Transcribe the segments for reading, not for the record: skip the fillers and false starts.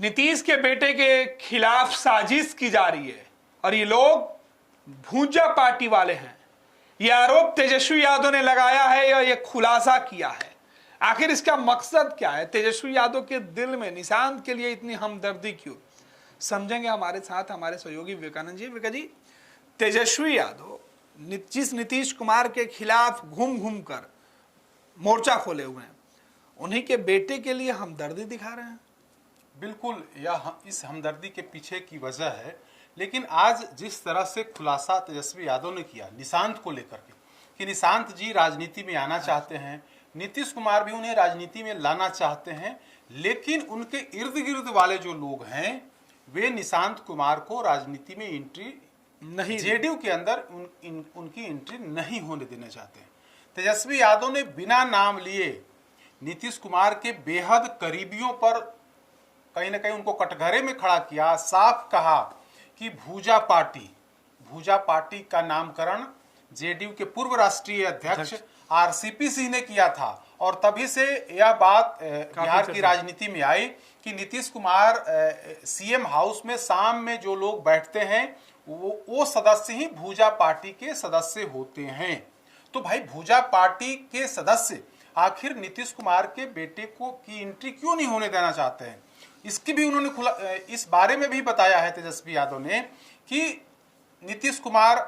नीतीश के बेटे के खिलाफ साजिश की जा रही है और ये लोग भूजा पार्टी वाले हैं। ये आरोप तेजस्वी यादव ने लगाया है और ये खुलासा किया है। आखिर इसका मकसद क्या है? तेजस्वी यादव के दिल में निशांत के लिए इतनी हमदर्दी क्यों? समझेंगे हमारे साथ हमारे सहयोगी विवेकानंद जी। विवेका जी, तेजस्वी यादव जिस नीतीश कुमार के खिलाफ घूम घूम कर मोर्चा खोले हुए हैं, उन्हीं के बेटे के लिए हमदर्दी दिखा रहे हैं। बिल्कुल, यह इस हमदर्दी के पीछे की वजह है। लेकिन आज जिस तरह से खुलासा तेजस्वी यादव ने किया निशांत को लेकर के कि निशांत जी राजनीति में आना चाहते हैं, नीतीश कुमार भी उन्हें राजनीति में लाना चाहते हैं, लेकिन उनके इर्द गिर्द वाले जो लोग हैं वे निशांत कुमार को राजनीति में एंट्री नहीं, जेडीयू के अंदर उनकी एंट्री नहीं होने देना चाहते हैं। तेजस्वी यादव ने बिना नाम लिए नीतीश कुमार के बेहद करीबियों पर कहीं ना कहीं उनको कटघरे में खड़ा किया। साफ कहा कि भूजा पार्टी का नामकरण जेडीयू के पूर्व राष्ट्रीय अध्यक्ष आरसीपी सिंह ने किया था और तभी से यह बात बिहार की राजनीति में आई कि नीतीश कुमार सीएम हाउस में शाम में जो लोग बैठते हैं वो सदस्य ही भूजा पार्टी के सदस्य होते हैं। तो भाई, भूजा पार्टी के सदस्य आखिर नीतीश कुमार के बेटे को की एंट्री क्यों नहीं होने देना चाहते हैं? इसकी भी उन्होंने इस बारे में भी बताया है तेजस्वी यादव ने कि नीतीश कुमार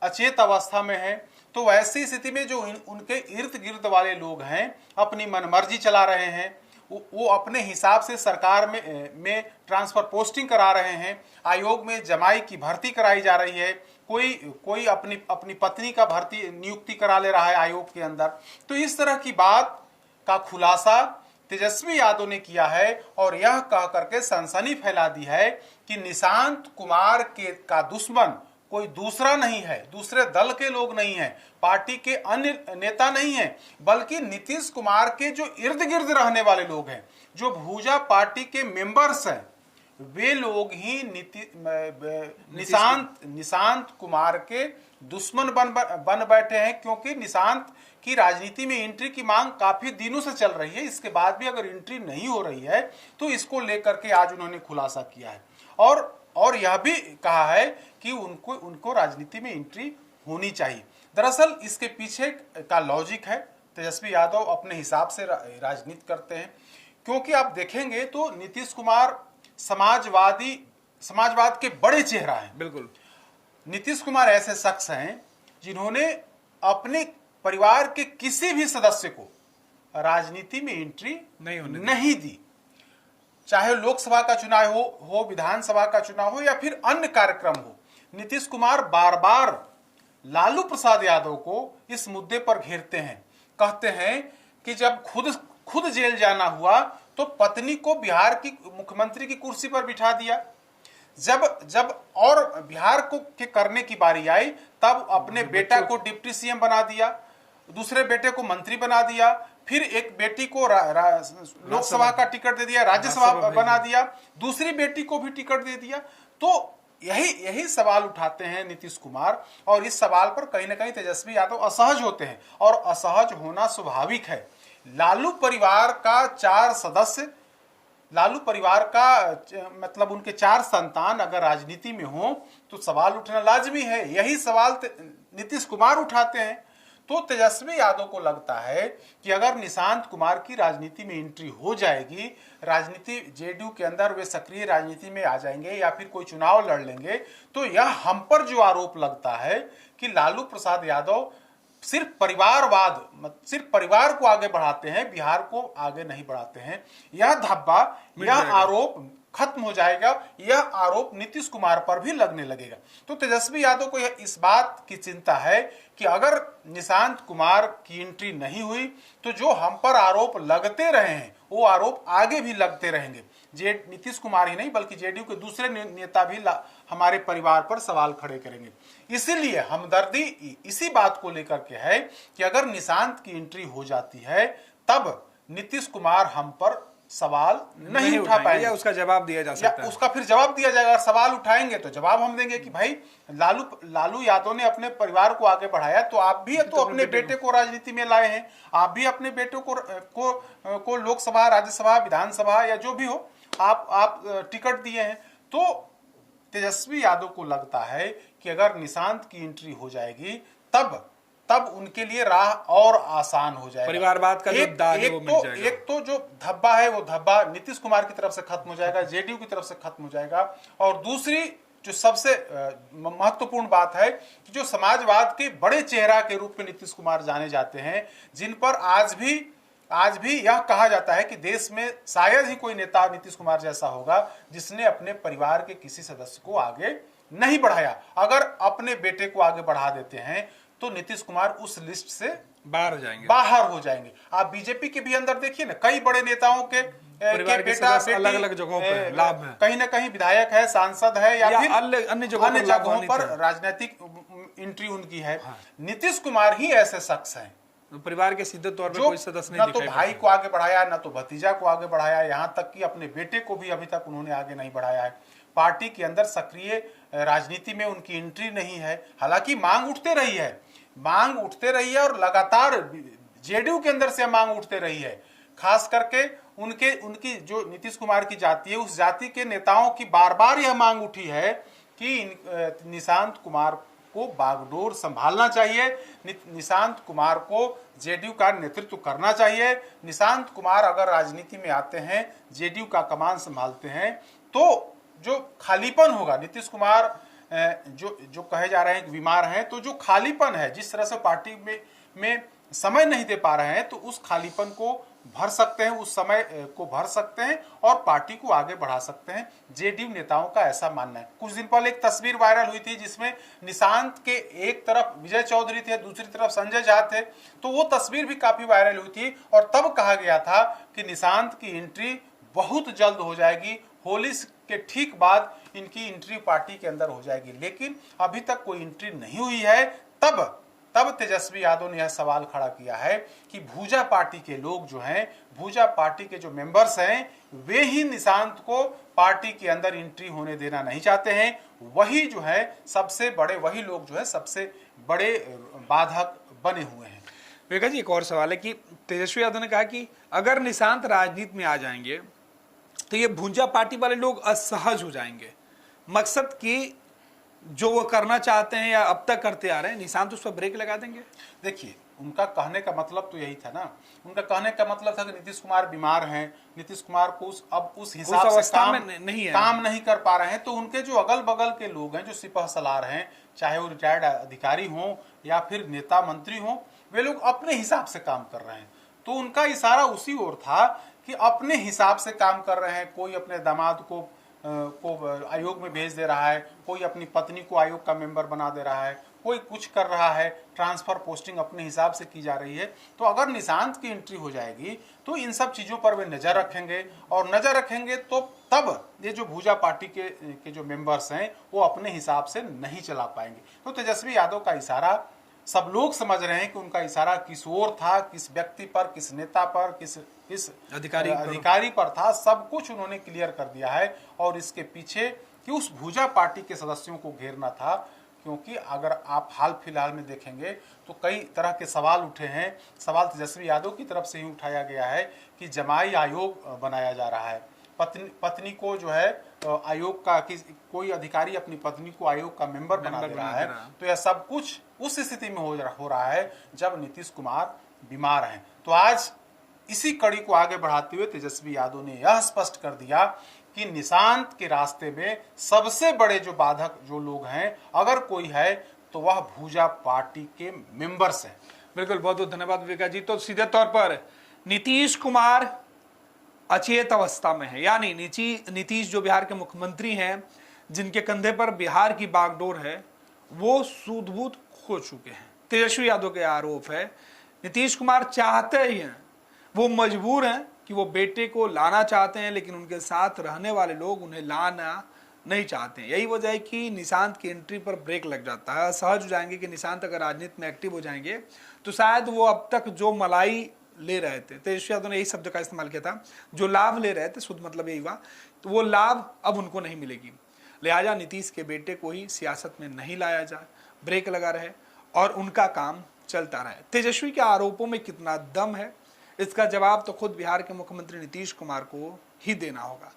अचेत अवस्था में है, तो वैसी स्थिति में जो उनके इर्द गिर्द वाले लोग हैं अपनी मनमर्जी चला रहे हैं, वो अपने हिसाब से सरकार में ट्रांसफर पोस्टिंग करा रहे हैं, आयोग में जमाई की भर्ती कराई जा रही है, कोई अपनी पत्नी का भर्ती नियुक्ति करा ले रहा है आयोग के अंदर। तो इस तरह की बात का खुलासा तेजस्वी यादव ने किया है और यह कह करके सनसनी फैला दी है कि निशांत कुमार का दुश्मन कोई दूसरा नहीं है, दूसरे दल के लोग नहीं हैं, पार्टी के अन्य नेता नहीं हैं, बल्कि नीतीश कुमार के जो इर्द गिर्द रहने वाले लोग हैं, जो भूजा पार्टी के मेंबर्स हैं, वे लोग ही निशांत कुमार के दुश्मन बन बैठे हैं। क्योंकि निशांत की राजनीति में एंट्री की मांग काफी दिनों से चल रही है, इसके बाद भी अगर एंट्री नहीं हो रही है तो इसको लेकर के आज उन्होंने खुलासा किया है और यह भी कहा है कि उनको राजनीति में एंट्री होनी चाहिए। दरअसल इसके पीछे का लॉजिक है, तेजस्वी यादव अपने हिसाब से राजनीति करते हैं। क्योंकि आप देखेंगे तो नीतीश कुमार समाजवाद के बड़े चेहरा हैं। बिल्कुल, नीतीश कुमार ऐसे शख्स हैं जिन्होंने अपने परिवार के किसी भी सदस्य को राजनीति में एंट्री नहीं दी, चाहे लोकसभा का चुनाव हो, विधानसभा का चुनाव हो या फिर अन्य कार्यक्रम हो। नीतीश कुमार बार बार लालू प्रसाद यादव को इस मुद्दे पर घेरते हैं, कहते हैं कि जब खुद जेल जाना हुआ तो पत्नी को बिहार की मुख्यमंत्री की कुर्सी पर बिठा दिया, जब और बिहार को के करने की बारी आई तब अपने बेटा को डिप्टी सीएम बना दिया, दूसरे बेटे को मंत्री बना दिया, फिर एक बेटी को लोकसभा का टिकट दे दिया, राज्यसभा बना दिया, दूसरी बेटी को भी टिकट दे दिया। तो यही सवाल उठाते हैं नीतीश कुमार और इस सवाल पर कहीं ना कहीं तेजस्वी यादव असहज होते हैं और असहज होना स्वाभाविक है। लालू परिवार का 4 सदस्य, लालू परिवार का मतलब उनके 4 संतान अगर राजनीति में हो तो सवाल उठना लाजमी है। यही सवाल नीतीश कुमार उठाते हैं। तो तेजस्वी यादव को लगता है कि अगर निशांत कुमार की राजनीति में एंट्री हो जाएगी, राजनीति जेडीयू के अंदर वे सक्रिय राजनीति में आ जाएंगे या फिर कोई चुनाव लड़ लेंगे, तो यह हम पर जो आरोप लगता है कि लालू प्रसाद यादव सिर्फ परिवार को आगे बढ़ाते हैं, बिहार को आगे नहीं बढ़ाते हैं, यह धब्बा, यह आरोप खत्म हो जाएगा, यह आरोप नीतीश कुमार पर भी लगने लगेगा। तो तेजस्वी यादव को इस बात की चिंता है कि अगर निशांत कुमार की एंट्री नहीं हुई तो जो हम पर आरोप लगते रहे हैं वो आरोप आगे भी लगते रहेंगे। नीतीश कुमार ही नहीं बल्कि जेडीयू के दूसरे नेता भी हमारे परिवार पर सवाल खड़े करेंगे। इसीलिए हमदर्दी इसी बात को लेकर के है कि अगर निशांत की एंट्री हो जाती है तब नीतीश कुमार हम पर सवाल नहीं उठा पाएंगे, या उसका जवाब दिया जा सकता है। उसका फिर जवाब दिया जाएगा। अगर सवाल उठाएंगे तो जवाब हम देंगे कि भाई लालू यादव ने अपने परिवार को आगे बढ़ाया, तो आप भी तो अपने बेटे को राजनीति में लाए हैं, आप भी अपने बेटे को लोकसभा, राज्यसभा, विधानसभा या जो भी हो आप टिकट दिए हैं। तो तेजस्वी यादव को लगता है कि अगर निशांत की एंट्री हो जाएगी तब उनके लिए राह और आसान हो जाएगा। परिवारवाद का जो दाग है वो मिल जाएगा। एक तो जो धब्बा है वो धब्बा नीतीश कुमार की तरफ से खत्म हो जाएगा, जेडीयू की तरफ से खत्म हो जाएगा। और दूसरी जो सबसे महत्वपूर्ण बात है कि जो समाजवाद के बड़े चेहरा के रूप में नीतीश कुमार जाने जाते हैं, जिन पर आज भी यह कहा जाता है कि देश में शायद ही कोई नेता नीतीश कुमार जैसा होगा जिसने अपने परिवार के किसी सदस्य को आगे नहीं बढ़ाया। अगर अपने बेटे को आगे बढ़ा देते हैं तो नीतीश कुमार उस लिस्ट से बाहर हो जाएंगे। आप बीजेपी के भी अंदर देखिए ना, कई बड़े नेताओं के बेटा अलग अलग जगहों पर लाभ है, कहीं ना कहीं विधायक है, सांसद है या फिर अन्य जगहों पर राजनीतिक एंट्री उनकी है। नीतीश कुमार ही ऐसे शख्स हैं परिवार के सीधे तौर पर कोई सदस्य नहीं, ना तो भाई को आगे बढ़ाया, ना तो भतीजा को आगे बढ़ाया, यहाँ तक कि अपने बेटे को भी अभी तक उन्होंने आगे नहीं बढ़ाया है। पार्टी के अंदर सक्रिय राजनीति में उनकी एंट्री नहीं है। हालांकि मांग उठते रही है और लगातार जेडीयू के अंदर से मांग उठते रही है। खास करके उनकी जो नीतीश कुमार की जाति है, उस जाति के नेताओं की बार बार यह मांग उठी है कि निशांत कुमार को बागडोर संभालना चाहिए, निशांत कुमार को जेडीयू का नेतृत्व करना चाहिए। निशांत कुमार अगर राजनीति में आते हैं, जेडीयू का कमान संभालते हैं, तो जो खालीपन होगा, नीतीश कुमार जो कहे जा रहे हैं कि बीमार हैं, तो जो खालीपन है, जिस तरह से पार्टी में समय नहीं दे पा रहे हैं, तो उस खालीपन को भर सकते हैं, उस समय को भर सकते हैं और पार्टी को आगे बढ़ा सकते हैं। जेडीयू नेताओं का ऐसा मानना है। कुछ दिन पहले एक तस्वीर वायरल हुई थी जिसमें निशांत के एक तरफ विजय चौधरी थे, दूसरी तरफ संजय झा थे। तो वो तस्वीर भी काफी वायरल हुई थी और तब कहा गया था कि निशांत की एंट्री बहुत जल्द हो जाएगी, होली के ठीक बाद इनकी एंट्री पार्टी के अंदर हो जाएगी। लेकिन अभी तक कोई एंट्री नहीं हुई है। तब तेजस्वी यादव ने यह सवाल खड़ा किया है कि भूजा पार्टी के लोग जो हैं, भूजा पार्टी के जो मेंबर्स हैं, वे ही निशांत को पार्टी के अंदर एंट्री होने देना नहीं चाहते हैं। वही जो है वही लोग जो है सबसे बड़े बाधक बने हुए हैं। विवेका जी, एक और सवाल है कि तेजस्वी यादव ने कहा कि अगर निशांत राजनीति में आ जाएंगे तो ये भूजा पार्टी वाले लोग असहज हो जाएंगे। मकसद की जो वो करना चाहते हैं या अब तक करते आ रहे हैं, निशांत उस पर ब्रेक लगा देंगे। देखिए, उनका कहने का मतलब तो यही था ना, उनका कहने का मतलब था कि नीतीश कुमार बीमार हैं, नीतीश कुमार को उस हिसाब से काम नहीं कर पा रहे हैं। तो उनके जो अगल बगल के लोग हैं, जो सिपह सलार हैं, चाहे वो रिटायर्ड अधिकारी हों या फिर नेता मंत्री हों, वे लोग अपने हिसाब से काम कर रहे हैं। तो उनका इशारा उसी ओर था कि अपने हिसाब से काम कर रहे हैं। कोई अपने दामाद को आयोग में भेज दे रहा है, कोई अपनी पत्नी को आयोग का मेंबर बना दे रहा है, कोई कुछ कर रहा है, ट्रांसफर पोस्टिंग अपने हिसाब से की जा रही है। तो अगर निशांत की एंट्री हो जाएगी तो इन सब चीज़ों पर वे नज़र रखेंगे, और नज़र रखेंगे तो तब ये जो भूजा पार्टी के जो मेंबर्स हैं वो अपने हिसाब से नहीं चला पाएंगे। तो तेजस्वी यादव का इशारा सब लोग समझ रहे हैं कि उनका इशारा किस ओर था, किस व्यक्ति पर, किस नेता पर, किस अधिकारी पर था। सब कुछ उन्होंने क्लियर कर दिया है। और इसके पीछे कि उस भूजा पार्टी के सदस्यों को घेरना था, क्योंकि अगर आप हाल फिलहाल में देखेंगे तो कई तरह के सवाल उठे हैं। सवाल तेजस्वी यादव की तरफ से ही उठाया गया है कि जमाई आयोग बनाया जा रहा है, पत्नी को जो है आयोग का कोई अधिकारी अपनी पत्नी को आयोग का मेंबर बना दे रहा है। तो यह सब कुछ उस स्थिति में हो रहा है जब नीतीश कुमार बीमार हैं। तो आज इसी कड़ी को आगे बढ़ाते हुए तेजस्वी यादव ने यह स्पष्ट कर दिया कि निशांत के रास्ते में सबसे बड़े जो बाधक जो लोग हैं, अगर कोई है तो वह भूजा पार्टी के मेंबर्स हैं। बिल्कुल, बहुत बहुत धन्यवाद विवेका जी। तो सीधे तौर पर नीतीश कुमार अचेत अवस्था में है, यानी नीतीश जो बिहार के मुख्यमंत्री हैं, जिनके कंधे पर बिहार की बागडोर है, वो सूध-बूध खो चुके हैं। तेजस्वी यादव के आरोप है नीतीश कुमार चाहते ही हैं, वो मजबूर हैं कि वो बेटे को लाना चाहते हैं, लेकिन उनके साथ रहने वाले लोग उन्हें लाना नहीं चाहते हैं। यही वजह है कि निशांत की एंट्री पर ब्रेक लग जाता है। असहज हो जाएंगे कि निशांत अगर राजनीति में एक्टिव हो जाएंगे तो शायद वो अब तक जो मलाई ले रहे थे, तेजस्वी यादव ने यही शब्द का इस्तेमाल किया था, जो लाभ ले रहे थे, शुद्ध मतलब यही हुआ, तो वो लाभ अब उनको नहीं मिलेगी। लिहाजा नीतीश के बेटे को ही सियासत में नहीं लाया जाए, ब्रेक लगा रहे और उनका काम चलता रहे। तेजस्वी के आरोपों में कितना दम है, इसका जवाब तो खुद बिहार के मुख्यमंत्री नीतीश कुमार को ही देना होगा।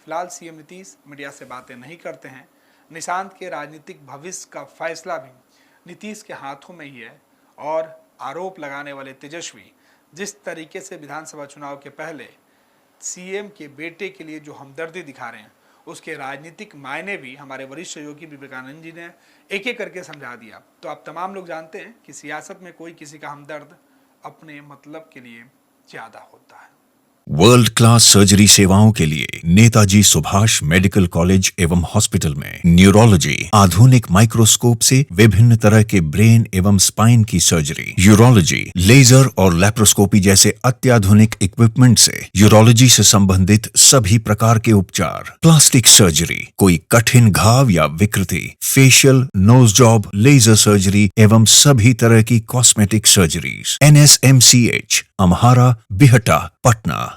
फिलहाल सीएम नीतीश मीडिया से बातें नहीं करते हैं। निशांत के राजनीतिक भविष्य का फैसला भी नीतीश के हाथों में ही है और आरोप लगाने वाले तेजस्वी जिस तरीके से विधानसभा चुनाव के पहले सीएम के बेटे के लिए जो हमदर्दी दिखा रहे हैं उसके राजनीतिक मायने भी हमारे वरिष्ठ सहयोगी विवेकानंद जी ने एक एक करके समझा दिया। तो आप तमाम लोग जानते हैं कि सियासत में कोई किसी का हमदर्द अपने मतलब के लिए ज्यादा होता है। वर्ल्ड क्लास सर्जरी सेवाओं के लिए नेताजी सुभाष मेडिकल कॉलेज एवं हॉस्पिटल में न्यूरोलॉजी, आधुनिक माइक्रोस्कोप से विभिन्न तरह के ब्रेन एवं स्पाइन की सर्जरी, यूरोलॉजी, लेजर और लैप्रोस्कोपी जैसे अत्याधुनिक इक्विपमेंट से यूरोलॉजी से संबंधित सभी प्रकार के उपचार, प्लास्टिक सर्जरी, कोई कठिन घाव या विकृति, facial, nose job, laser surgery एवं सभी तरह की cosmetic surgeries. NSMCH, Amhara, Bihta, Patna.